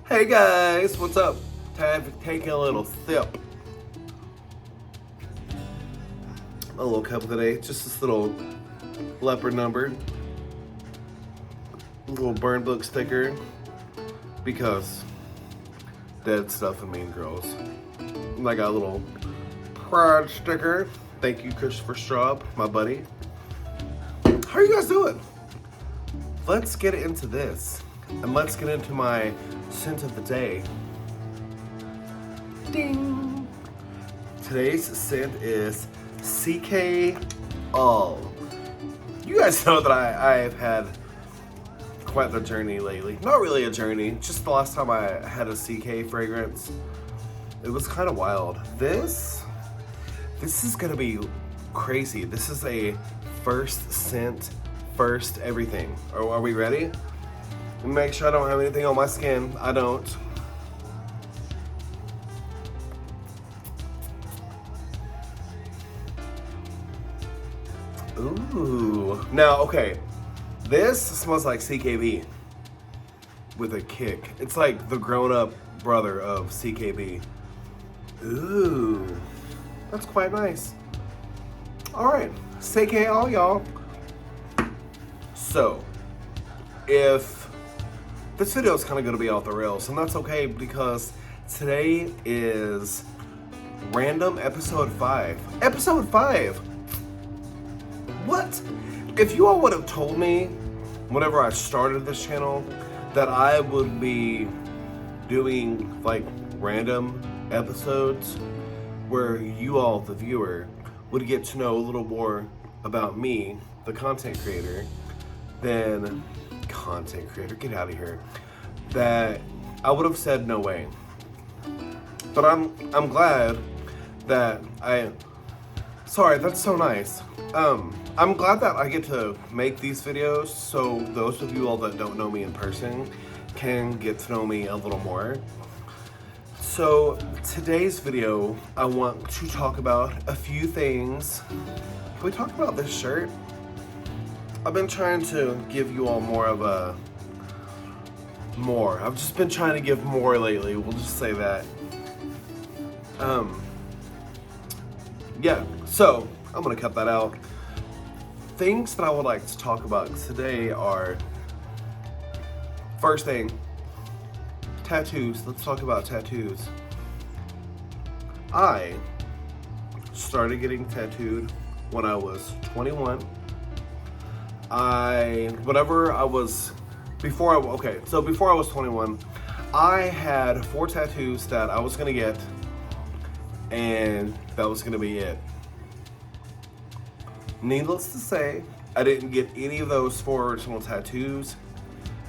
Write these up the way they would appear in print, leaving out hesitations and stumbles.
Hey guys, what's up? Time to take a little sip. A little cup today, just this little leopard number. Little burn book sticker. Because dead stuff and mean girls. And I got a little pride sticker. Thank you, Christopher Straub, my buddy. How are you guys doing? Let's get into this. And let's get into my scent of the day. Ding! Today's scent is CK All. You guys know that I've had quite the journey lately. Not really a journey, just the last time I had a CK fragrance. It was kind of wild. This is gonna be crazy. This is a first scent, first everything. Are we ready? Make sure I don't have anything on my skin. I don't. Ooh. Now, okay. This smells like CKB with a kick. It's like the grown-up brother of CKB. Ooh. That's quite nice. All right. CK all, y'all. So, if this video is kind of going to be off the rails, and that's okay because today is random episode 5. Episode 5! What? If you all would have told me whenever I started this channel that I would be doing like random episodes where you all, the viewer, would get to know a little more about me, the content creator, then content creator, get out of here, that I would have said no way. But I'm glad that sorry, that's so nice. I'm glad that I get to make these videos so those of you all that don't know me in person can get to know me a little more. So today's video, I want to talk about a few things. Can we talk about this shirt? I've been trying to give you all more of a I've just been trying to give more lately. We'll just say that. Yeah, so I'm gonna cut that out. Things that I would like to talk about today are, first thing, tattoos. Let's talk about tattoos. I started getting tattooed when I was 21. Before I was 21, I had 4 tattoos that I was gonna get, and that was gonna be it. Needless to say, I didn't get any of those 4 original tattoos,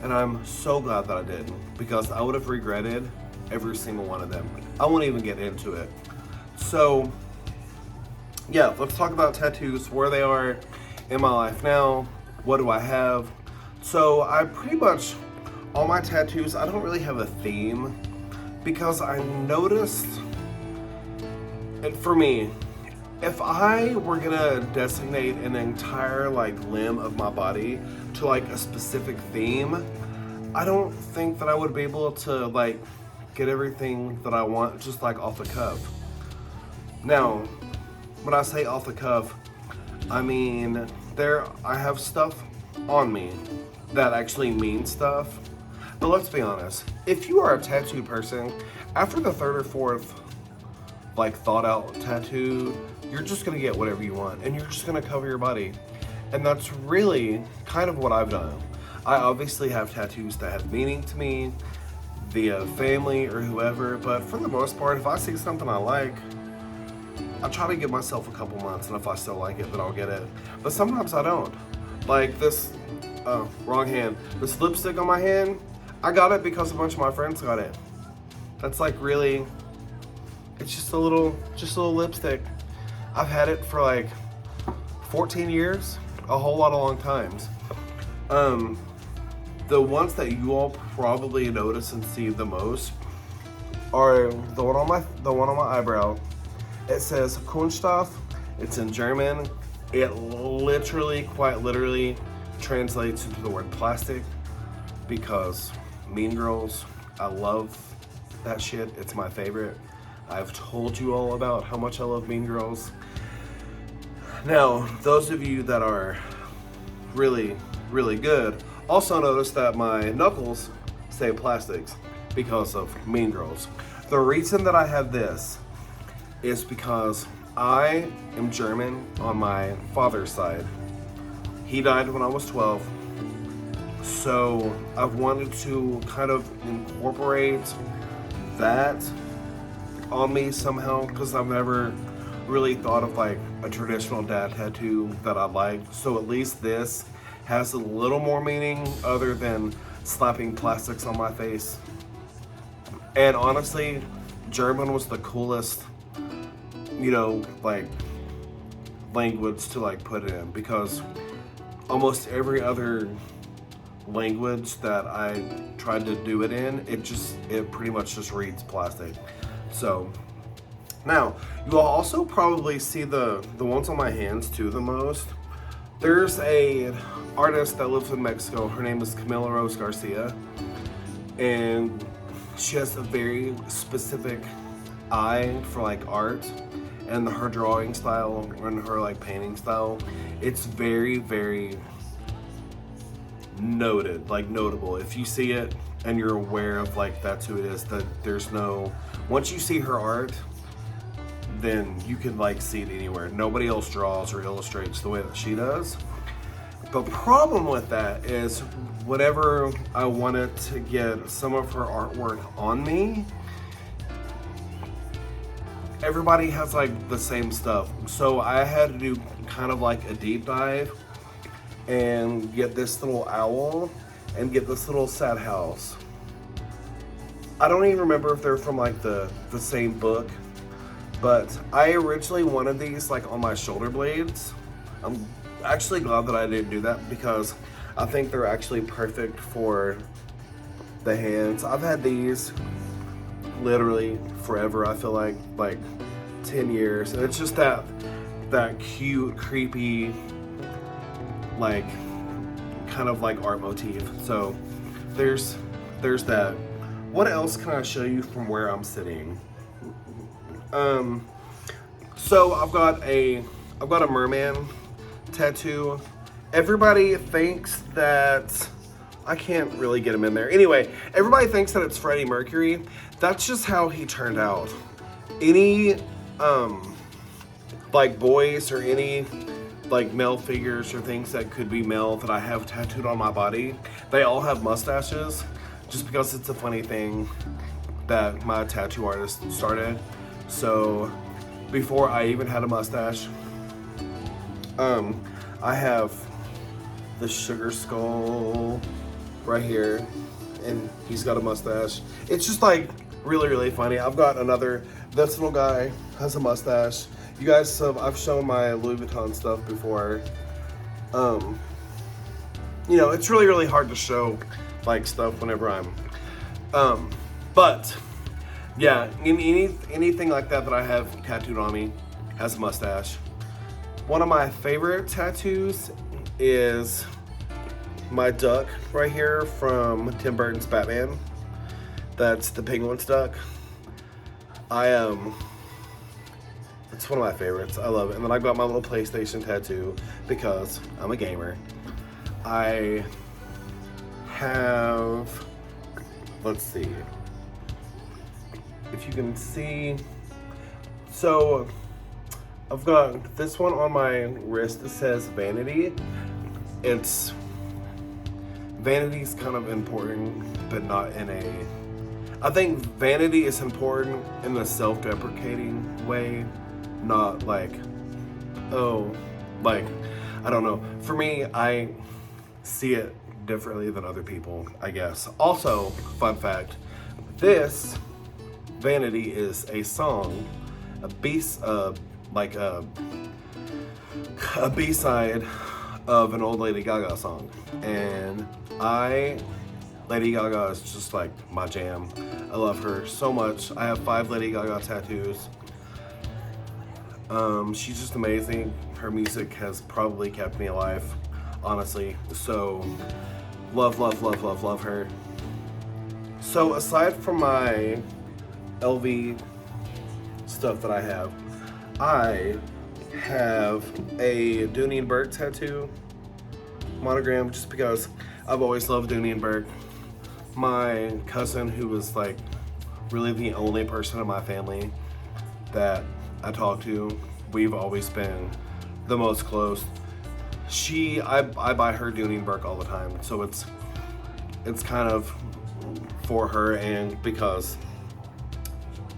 and I'm so glad that I didn't, because I would have regretted every single one of them. I won't even get into it. So, yeah, let's talk about tattoos, where they are in my life now. What do I have? So I pretty much, all my tattoos, I don't really have a theme because I noticed, and for me, if I were gonna designate an entire like limb of my body to like a specific theme, I don't think that I would be able to like get everything that I want just like off the cuff. Now, when I say off the cuff, I mean, I have stuff on me that actually means stuff. But let's be honest, if you are a tattoo person, after the 3rd or 4th like thought out tattoo, you're just gonna get whatever you want and you're just gonna cover your body. And that's really kind of what I've done. I obviously have tattoos that have meaning to me via family or whoever, but for the most part, if I see something I like, I try to give myself a couple months, and if I still like it, then I'll get it. But sometimes I don't. Like this, wrong hand. This lipstick on my hand, I got it because a bunch of my friends got it. That's like really, it's just a little lipstick. I've had it for like 14 years, a whole lot of long times. The ones that you all probably notice and see the most are the one on my eyebrow. It says Kunststoff. It's in German. It quite literally translates into the word plastic because Mean Girls I love that shit. It's my favorite. I've told you all about how much I love Mean Girls. Now, those of you that are really, really good also notice that my knuckles say plastics because of Mean Girls. The reason that I have this is because I am German on my father's side. He died when I was 12. So I've wanted to kind of incorporate that on me somehow, because I've never really thought of like a traditional dad tattoo that I like. So at least this has a little more meaning other than slapping plastics on my face. And honestly, German was the coolest, you know, like language to like put it in, because almost every other language that I tried to do it in, it pretty much just reads plastic. So now you will also probably see the ones on my hands too the most. There's a artist that lives in Mexico. Her name is Camila Rose Garcia, and she has a very specific eye for like art, and her drawing style and her like painting style, it's very, very notable. If you see it and you're aware of like that's who it is, that there's no, once you see her art, then you can like see it anywhere. Nobody else draws or illustrates the way that she does. The problem with that is whenever I wanted to get some of her artwork on me, everybody has like the same stuff. So I had to do kind of like a deep dive and get this little owl and get this little sad house. I don't even remember if they're from like the same book, but I originally wanted these like on my shoulder blades. I'm actually glad that I didn't do that, because I think they're actually perfect for the hands. I've had these literally forever. I feel like 10 years, and it's just that cute, creepy, like kind of like art motif. So there's that. What else can I show you from where I'm sitting? So I've got a merman tattoo. Everybody thinks that, I can't really get him in there. Anyway, everybody thinks that it's Freddie Mercury. That's just how he turned out. Any like boys or any like male figures or things that could be male that I have tattooed on my body, they all have mustaches, just because it's a funny thing that my tattoo artist started. So before I even had a mustache, I have the sugar skull right here, and he's got a mustache. It's just like really, really funny. I've got this little guy has a mustache. You guys, I've shown my Louis Vuitton stuff before. You know, it's really, really hard to show like stuff whenever I'm, but yeah, anything like that I have tattooed on me has a mustache. One of my favorite tattoos is my duck right here from Tim Burton's Batman. That's the penguin's duck. It's one of my favorites. I love it. And then I've got my little PlayStation tattoo because I'm a gamer. I have, let's see if you can see. So I've got this one on my wrist that says vanity. Vanity's kind of important, but not in I think vanity is important in a self-deprecating way, not like, oh, like, I don't know. For me, I see it differently than other people, I guess. Also, fun fact, this vanity is a song, a B-side of an old Lady Gaga song. And Lady Gaga is just like my jam. I love her so much. I have 5 Lady Gaga tattoos. She's just amazing. Her music has probably kept me alive, honestly. So love her. So aside from my LV stuff that I have a Dooney and Burke tattoo monogram just because I've always loved Dooney and Burke. My cousin, who was like really the only person in my family that I talk to, we've always been the most close. I buy her Dooney and Burke all the time, so it's kind of for her and because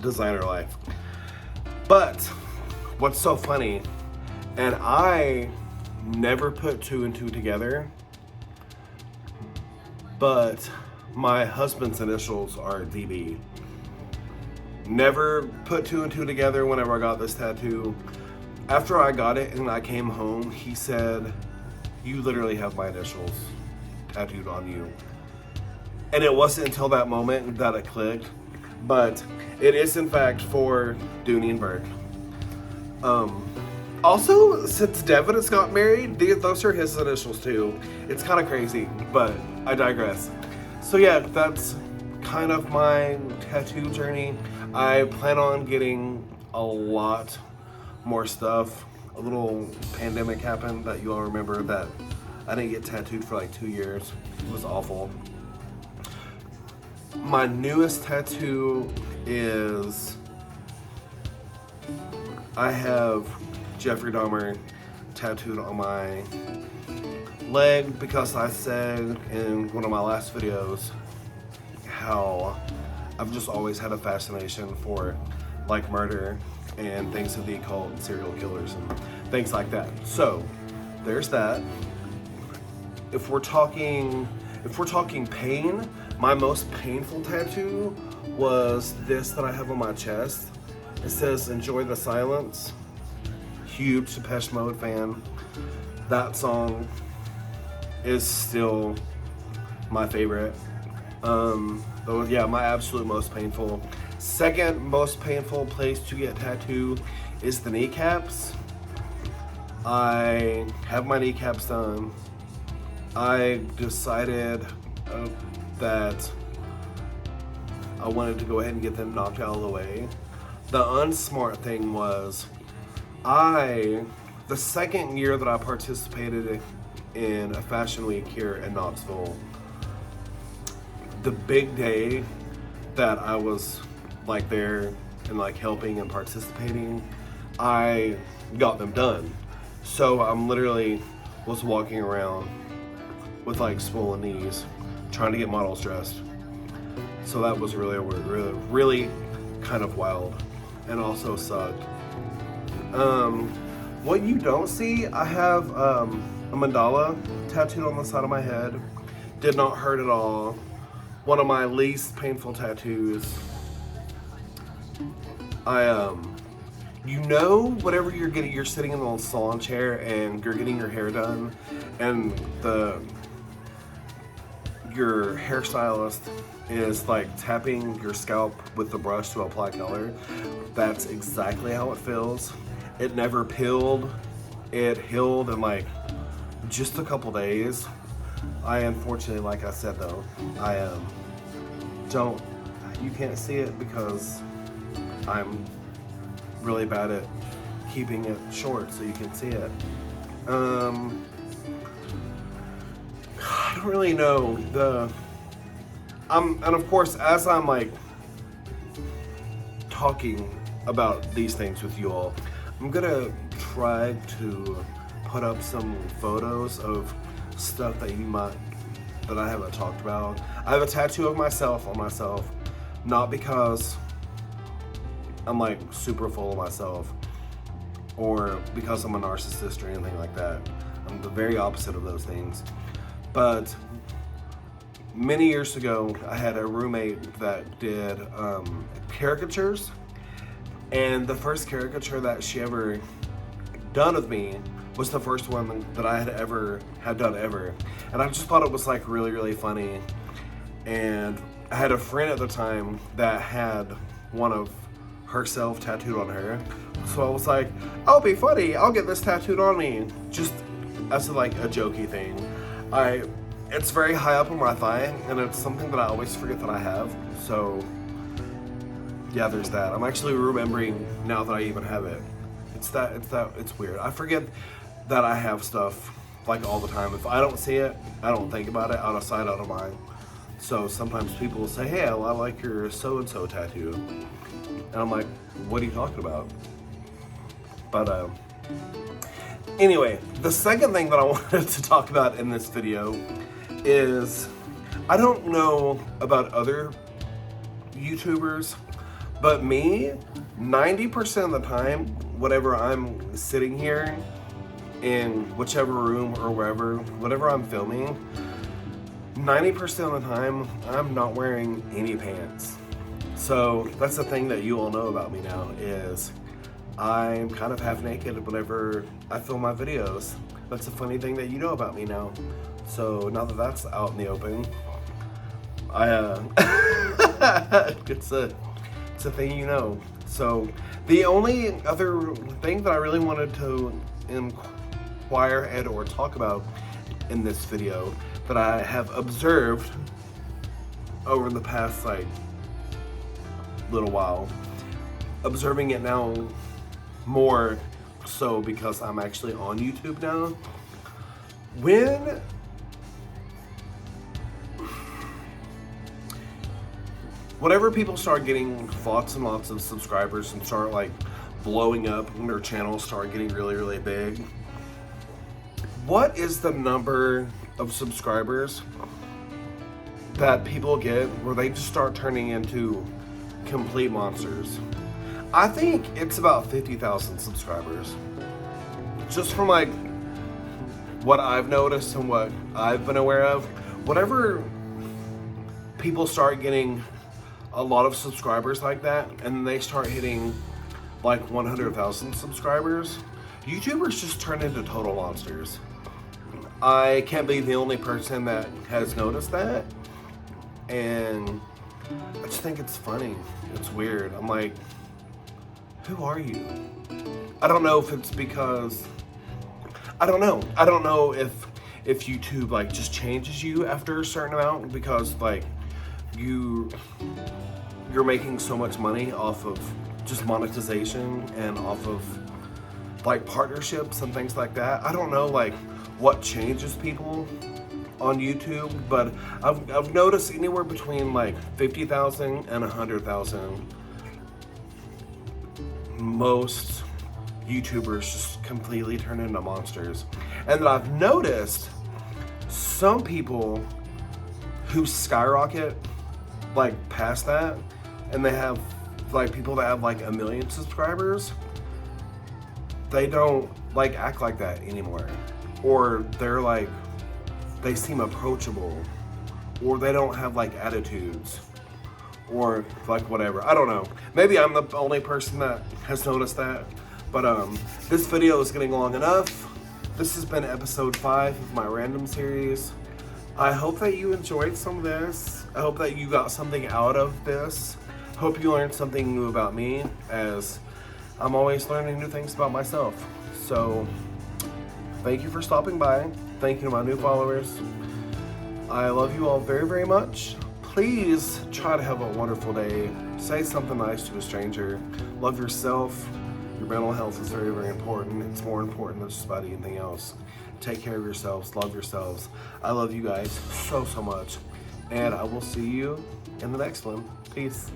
designer life. But what's so funny, and I never put two and two together, but my husband's initials are DB. Never put two and two together whenever I got this tattoo. After I got it and I came home, he said, "You literally have my initials tattooed on you." And it wasn't until that moment that it clicked, but it is in fact for Dooney and Burke. Also, since Devin has got married, those are his initials too. It's kind of crazy, but I digress. So yeah, that's kind of my tattoo journey. I plan on getting a lot more stuff. A little pandemic happened that you all remember that I didn't get tattooed for like 2 years. It was awful. My newest tattoo is, I have Jeffrey Dahmer tattooed on my leg because I said in one of my last videos how I've just always had a fascination for like murder and things of the occult and serial killers and things like that. So there's that. If we're talking pain, my most painful tattoo was this that I have on my chest. It says "Enjoy the Silence." Huge Depeche Mode fan. That song is still my favorite. But yeah, my absolute most painful. Second most painful place to get tattooed is the kneecaps. I have my kneecaps done. I decided that I wanted to go ahead and get them knocked out of the way. The unsmart thing was, the second year that I participated in a fashion week here in Knoxville, the big day that I was like there and like helping and participating, I got them done. So I'm literally was walking around with like swollen knees trying to get models dressed. So that was really kind of wild and also sucked. What you don't see, I have a mandala tattooed on the side of my head. Did not hurt at all. One of my least painful tattoos. Whenever you're sitting in a salon chair and you're getting your hair done, and your hairstylist is like tapping your scalp with the brush to apply color. That's exactly how it feels. It never peeled. It healed in like just a couple days. I unfortunately, like I said though, you can't see it because I'm really bad at keeping it short so you can see it. I don't really know and of course, as I'm like talking about these things with you all, I'm gonna try to put up some photos of stuff that I haven't talked about. I have a tattoo of myself on myself, not because I'm like super full of myself or because I'm a narcissist or anything like that. I'm the very opposite of those things. But many years ago, I had a roommate that did caricatures, and the first caricature that she ever done of me was the first one that I had done ever. And I just thought it was like really funny. And I had a friend at the time that had one of herself tattooed on her. So I was like, "I'll be funny, I'll get this tattooed on me." Just as like a jokey thing. I it's very high up on my thigh, and it's something that I always forget that I have. So yeah, there's that. I'm actually remembering now that I even have it. It's weird. I forget that I have stuff like all the time. If I don't see it, I don't think about it. Out of sight, out of mind. So sometimes people will say, hey, I like your so-and-so tattoo. And I'm like, what are you talking about? But anyway, the second thing that I wanted to talk about in this video is, I don't know about other YouTubers, but me, 90% of the time, whenever I'm sitting here in whichever room or whatever I'm filming, 90% of the time, I'm not wearing any pants. So that's the thing that you all know about me now, is I'm kind of half naked whenever I film my videos. That's a funny thing that you know about me now. So now that that's out in the open, it's a thing you know. So the only other thing that I really wanted to inquire and or talk about in this video that I have observed over the past like little while, observing it now more so because I'm actually on YouTube now. Whenever people start getting lots and lots of subscribers and start like blowing up and their channels start getting really, really big, what is the number of subscribers that people get where they just start turning into complete monsters? I think it's about 50,000 subscribers. Just from like what I've noticed and what I've been aware of, whenever people start getting a lot of subscribers like that and they start hitting like 100,000 subscribers, YouTubers just turn into total monsters. I can't be the only person that has noticed that, and I just think it's funny. It's weird. I'm like, who are you? I don't know if it's because, I don't know if YouTube like just changes you after a certain amount, because like you're making so much money off of just monetization and off of like partnerships and things like that. I don't know like what changes people on YouTube, but I've noticed anywhere between like 50,000 and 100,000. Most YouTubers just completely turn into monsters. And then I've noticed some people who skyrocket like past that, and they have like people that have like 1 million subscribers, they don't like act like that anymore. Or they're like, they seem approachable, or they don't have like attitudes, or like whatever. I don't know. Maybe I'm the only person that has noticed that. But this video is getting long enough. This has been episode 5 of my random series. I hope that you enjoyed some of this. I hope that you got something out of this. Hope you learned something new about me, as I'm always learning new things about myself. So thank you for stopping by. Thank you to my new followers. I love you all very, very much. Please try to have a wonderful day. Say something nice to a stranger. Love yourself. Your mental health is very, very important. It's more important than just about anything else. Take care of yourselves. Love yourselves. I love you guys so, so much. And I will see you in the next one. Peace.